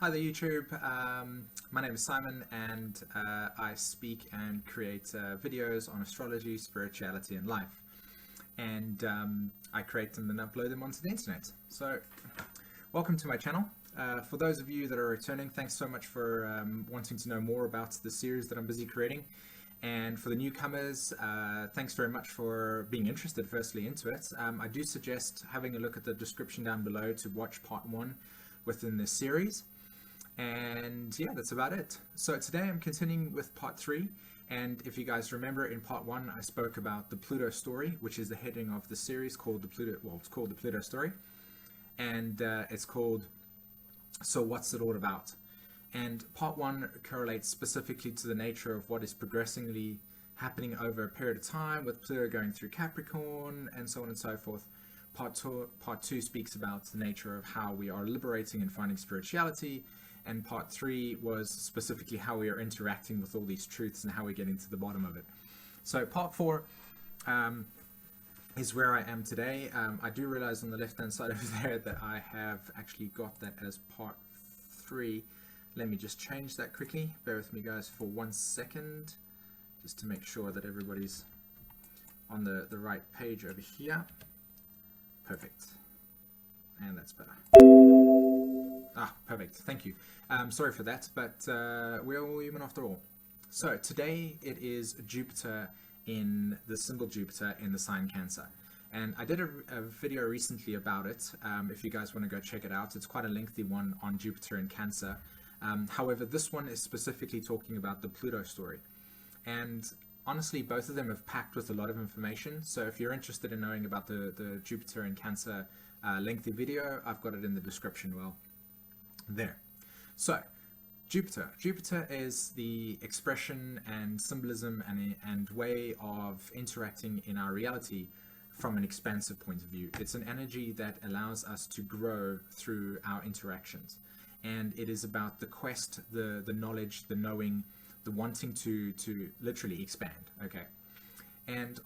Hi there YouTube, my name is Simon and I speak and create videos on astrology, spirituality and life, and I create them and upload them onto the internet. So welcome to my channel. For those of you that are returning, thanks so much for wanting to know more about the series that I'm busy creating, and for the newcomers, thanks very much for being interested firstly into it. I do suggest having a look at the description down below to watch part 1 within this series. And yeah, that's about it. So today I'm continuing with part 3, and if you guys remember, in part 1 I spoke about the Pluto Story, which is the heading of the series, called it's called the Pluto Story, and it's called So What's It All About? And part 1 correlates specifically to the nature of what is progressively happening over a period of time, with Pluto going through Capricorn and so on and so forth. Part 2 speaks about the nature of how we are liberating and finding spirituality, and part 3 was specifically how we are interacting with all these truths and how we're getting to the bottom of it. So part 4 is where I am today. I do realize on the left hand side over there that I have actually got that as part 3. Let me just change that quickly. Bear with me guys for 1 second, just to make sure that everybody's on the right page over here. Perfect. And that's better. Perfect. Thank you. Sorry for that, but we're all human after all. So today it is Jupiter, in the symbol Jupiter in the sign Cancer. And I did a video recently about it. If you guys want to go check it out, it's quite a lengthy one on Jupiter in Cancer. However, this one is specifically talking about the Pluto story. And honestly, both of them have packed with a lot of information. So if you're interested in knowing about the Jupiter in Cancer lengthy video, I've got it in the description there. So Jupiter is the expression and symbolism and way of interacting in our reality from an expansive point of view. It's an energy that allows us to grow through our interactions, and it is about the quest, the knowledge, the knowing, the wanting to literally expand. Okay, and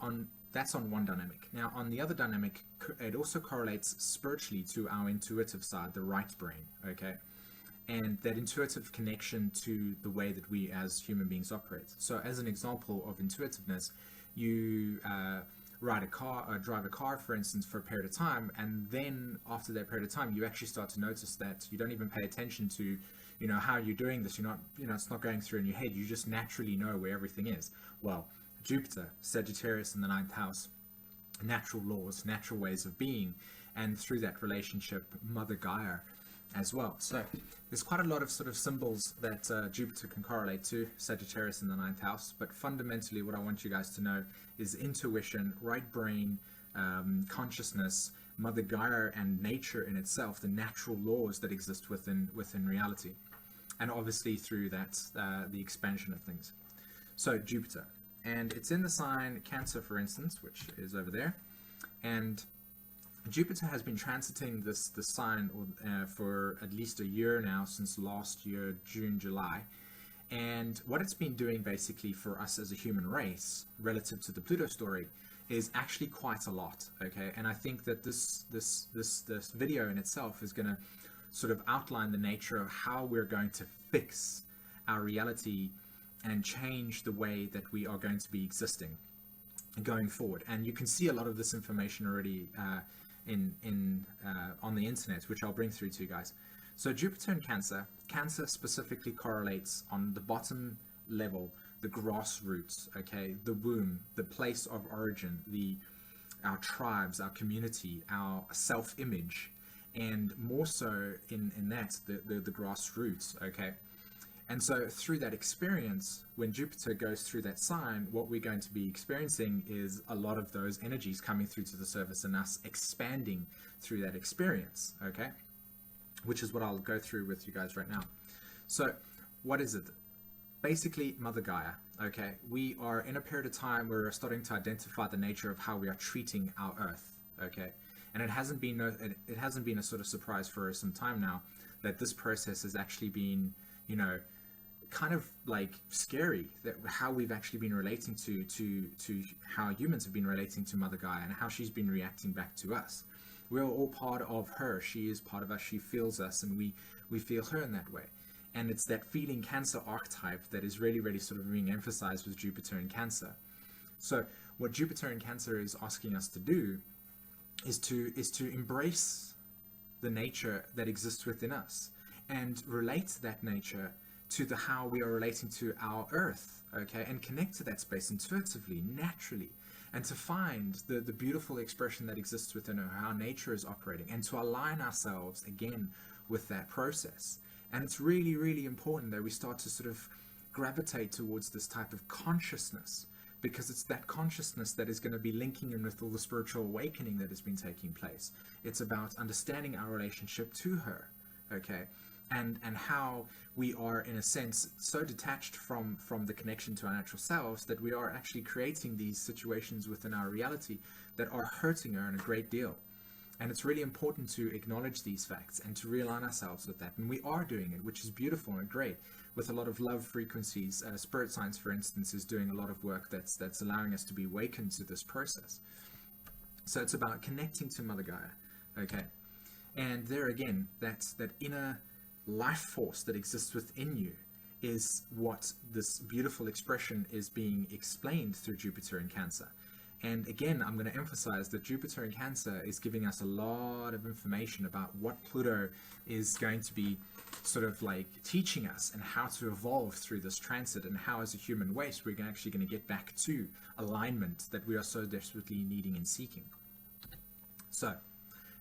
that's on one dynamic. Now on the other dynamic, it also correlates spiritually to our intuitive side, the right brain. Okay, and that intuitive connection to the way that we as human beings operate. So as an example of intuitiveness, you ride a car or drive a car, for instance, for a period of time, and then after that period of time you actually start to notice that you don't even pay attention to how you're doing this. You're not, it's not going through in your head. You just naturally know where everything is. Well, Jupiter, Sagittarius in the 9th house, natural laws, natural ways of being, and through that relationship, Mother Gaia as well. So there's quite a lot of sort of symbols that Jupiter can correlate to, Sagittarius in the 9th house, but fundamentally what I want you guys to know is intuition, right brain, consciousness, Mother Gaia, and nature in itself, the natural laws that exist within reality, and obviously through that the expansion of things. So Jupiter, and it's in the sign Cancer, for instance, which is over there, and Jupiter has been transiting this sign for at least a year now, since last year, June, July. And what it's been doing basically for us as a human race, relative to the Pluto story, is actually quite a lot. Okay, and I think that this video in itself is going to sort of outline the nature of how we're going to fix our reality and change the way that we are going to be existing going forward. And you can see a lot of this information already on the internet, which I'll bring through to you guys. So Jupiter in Cancer specifically correlates on the bottom level, the grassroots, okay, the womb, the place of origin, our tribes, our community, our self-image, and more so in that the grassroots. Okay, and so through that experience, when Jupiter goes through that sign, what we're going to be experiencing is a lot of those energies coming through to the surface and us expanding through that experience, okay? Which is what I'll go through with you guys right now. So what is it? Basically, Mother Gaia, okay? We are in a period of time where we're starting to identify the nature of how we are treating our Earth, okay? And it hasn't been a sort of surprise for some time now that this process has actually been, kind of like scary, that how we've actually been relating to how humans have been relating to Mother Gaia and how she's been reacting back to us. We're all part of her. She is part of us. She feels us, and we feel her in that way. And it's that feeling Cancer archetype that is really, really sort of being emphasized with Jupiter in Cancer. So what Jupiter in Cancer is asking us to do is to embrace the nature that exists within us and relate that nature to the how we are relating to our Earth, okay, and connect to that space intuitively, naturally, and to find the beautiful expression that exists within how nature is operating, and to align ourselves again with that process. And it's really, really important that we start to sort of gravitate towards this type of consciousness, because it's that consciousness that is going to be linking in with all the spiritual awakening that has been taking place. It's about understanding our relationship to her, okay, and how we are, in a sense, so detached from the connection to our natural selves that we are actually creating these situations within our reality that are hurting her in a great deal. And it's really important to acknowledge these facts and to realign ourselves with that. And we are doing it, which is beautiful and great, with a lot of love frequencies. Spirit Science, for instance, is doing a lot of work that's allowing us to be awakened to this process. So it's about connecting to Mother Gaia, okay? And there again, that inner life force that exists within you is what this beautiful expression is being explained through Jupiter in Cancer. And again, I'm going to emphasize that Jupiter in Cancer is giving us a lot of information about what Pluto is going to be sort of like teaching us, and how to evolve through this transit, and how as a human race we're actually going to get back to alignment that we are so desperately needing and seeking. So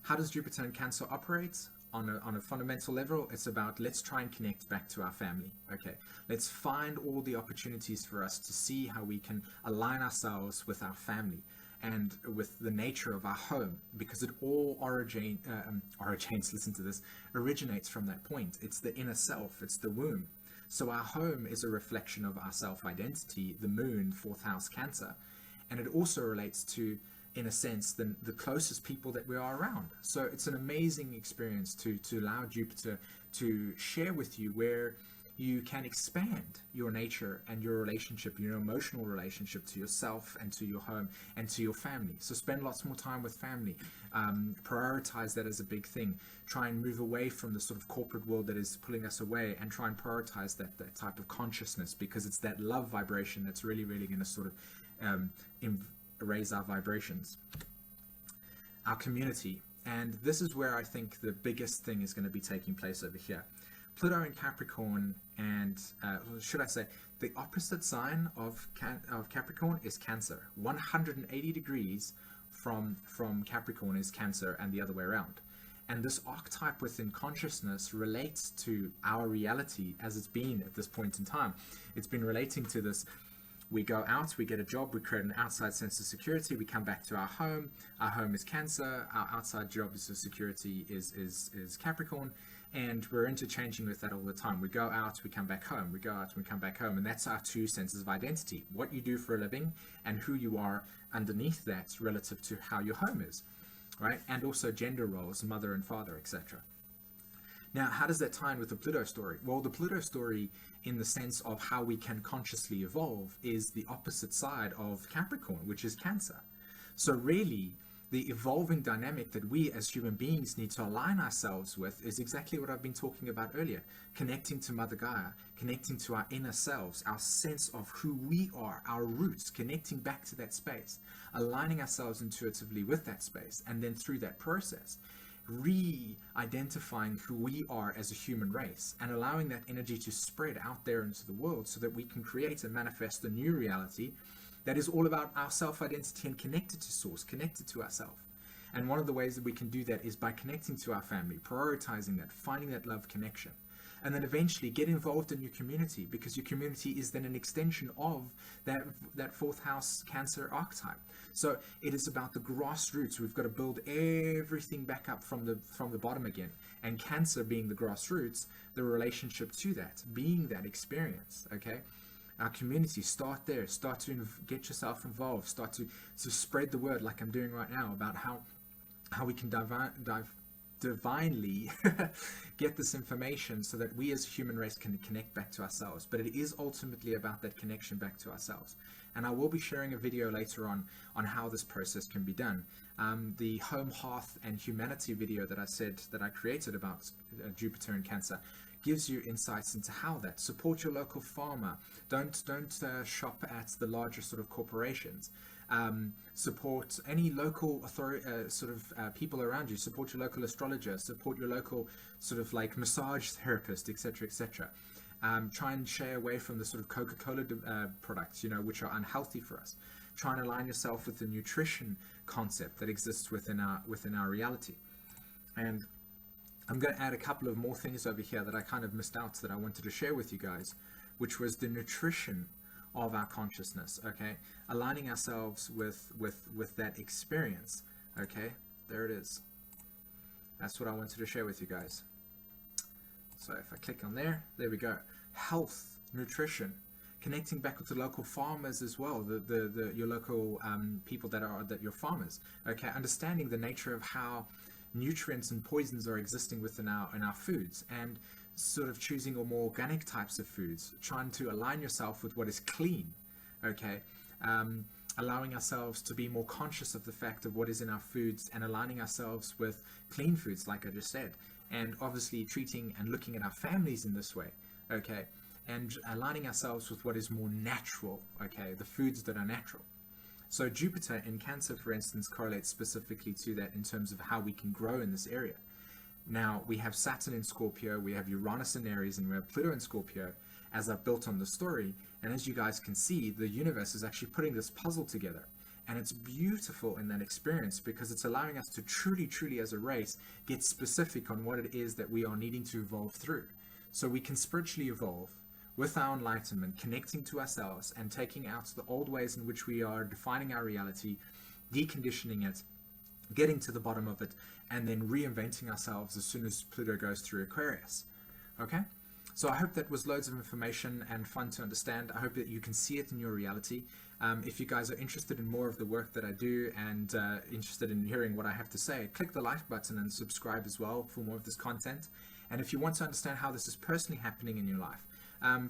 how does Jupiter in Cancer operate? On a fundamental level, it's about, let's try and connect back to our family. Okay, let's find all the opportunities for us to see how we can align ourselves with our family and with the nature of our home, because it all originates, listen to this, originates from that point. It's the inner self, it's the womb. So our home is a reflection of our self-identity, the moon, 4th house Cancer, and it also relates to, in a sense, the closest people that we are around. So it's an amazing experience to allow Jupiter to share with you where you can expand your nature and your relationship, your emotional relationship to yourself and to your home and to your family. So spend lots more time with family. Prioritize that as a big thing. Try and move away from the sort of corporate world that is pulling us away, and try and prioritize that type of consciousness, because it's that love vibration that's really, really going to sort of raise our vibrations, our community. And this is where I think the biggest thing is going to be taking place over here. Pluto in Capricorn, and should I say the opposite sign of Capricorn is Cancer. 180 degrees from Capricorn is Cancer, and the other way around. And this archetype within consciousness relates to our reality as it's been at this point in time. It's been relating to this. We go out, we get a job, we create an outside sense of security, we come back to our home is Cancer, our outside job is security is Capricorn, and we're interchanging with that all the time. We go out, we come back home, we go out, we come back home, and that's our two senses of identity, what you do for a living and who you are underneath that relative to how your home is, right? And also gender roles, mother and father, etc. Now, how does that tie in with the Pluto story? Well, the Pluto story, in the sense of how we can consciously evolve, is the opposite side of Capricorn, which is Cancer. So really, the evolving dynamic that we as human beings need to align ourselves with is exactly what I've been talking about earlier. Connecting to Mother Gaia, connecting to our inner selves, our sense of who we are, our roots, connecting back to that space, aligning ourselves intuitively with that space, and then through that process, re-identifying who we are as a human race, and allowing that energy to spread out there into the world so that we can create and manifest a new reality that is all about our self-identity and connected to source, connected to ourselves. And one of the ways that we can do that is by connecting to our family, prioritizing that, finding that love connection, and then eventually get involved in your community, because your community is then an extension of that 4th house Cancer archetype. So it is about the grassroots. We've got to build everything back up from the bottom again, and Cancer being the grassroots, the relationship to that, being that experience, okay? Our community, start there, start to get yourself involved, start to spread the word like I'm doing right now about how we can divinely get this information so that we as a human race can connect back to ourselves. But it is ultimately about that connection back to ourselves. And I will be sharing a video later on how this process can be done. The Home, Hearth and Humanity video that I said that I created about Jupiter and Cancer gives you insights into how that. Support your local farmer. Don't shop at the larger sort of corporations. Support any local authority, people around you. Support your local astrologer. Support your local sort of like massage therapist, etc., etc. Try and shy away from the sort of Coca-Cola products, which are unhealthy for us. Try and align yourself with the nutrition concept that exists within our reality. And I'm going to add a couple of more things over here that I kind of missed out that I wanted to share with you guys, which was the nutrition of our consciousness. Okay, aligning ourselves with that experience. Okay, there it is. That's what I wanted to share with you guys. So if I click on there we go. Health, nutrition, connecting back with the local farmers as well, your local people that you're farmers. Okay, understanding the nature of how nutrients and poisons are existing within our foods, and sort of choosing more organic types of foods, trying to align yourself with what is clean. Okay, allowing ourselves to be more conscious of the fact of what is in our foods and aligning ourselves with clean foods, like I just said, and obviously treating and looking at our families in this way. Okay, and aligning ourselves with what is more natural. Okay, the foods that are natural. So Jupiter in Cancer, for instance, correlates specifically to that in terms of how we can grow in this area. Now, we have Saturn in Scorpio, we have Uranus in Aries, and we have Pluto in Scorpio, as I've built on the story. And as you guys can see, the universe is actually putting this puzzle together. And it's beautiful in that experience because it's allowing us to truly, truly as a race, get specific on what it is that we are needing to evolve through. So we can spiritually evolve with our enlightenment, connecting to ourselves and taking out the old ways in which we are defining our reality, deconditioning it, getting to the bottom of it, and then reinventing ourselves as soon as Pluto goes through Aquarius. Okay? So I hope that was loads of information and fun to understand. I hope that you can see it in your reality. If you guys are interested in more of the work that I do and interested in hearing what I have to say, click the like button and subscribe as well for more of this content. And if you want to understand how this is personally happening in your life,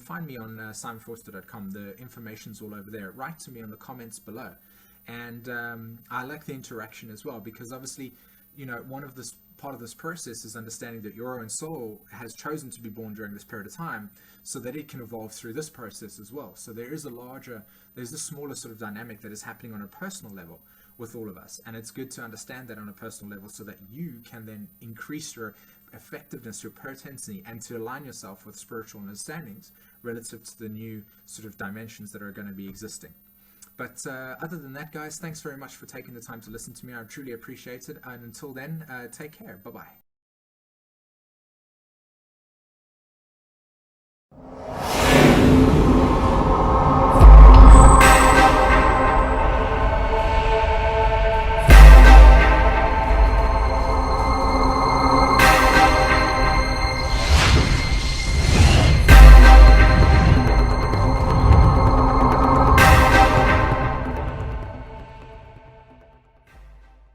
find me on simonforster.com. The information's all over there. Write to me on the comments below. And I like the interaction as well, because obviously, one of this part of this process is understanding that your own soul has chosen to be born during this period of time so that it can evolve through this process as well. So there's a smaller sort of dynamic that is happening on a personal level with all of us. And it's good to understand that on a personal level so that you can then increase your effectiveness, your potency, and to align yourself with spiritual understandings relative to the new sort of dimensions that are going to be existing. But other than that, guys, thanks very much for taking the time to listen to me. I truly appreciate it. And until then, take care. Bye-bye.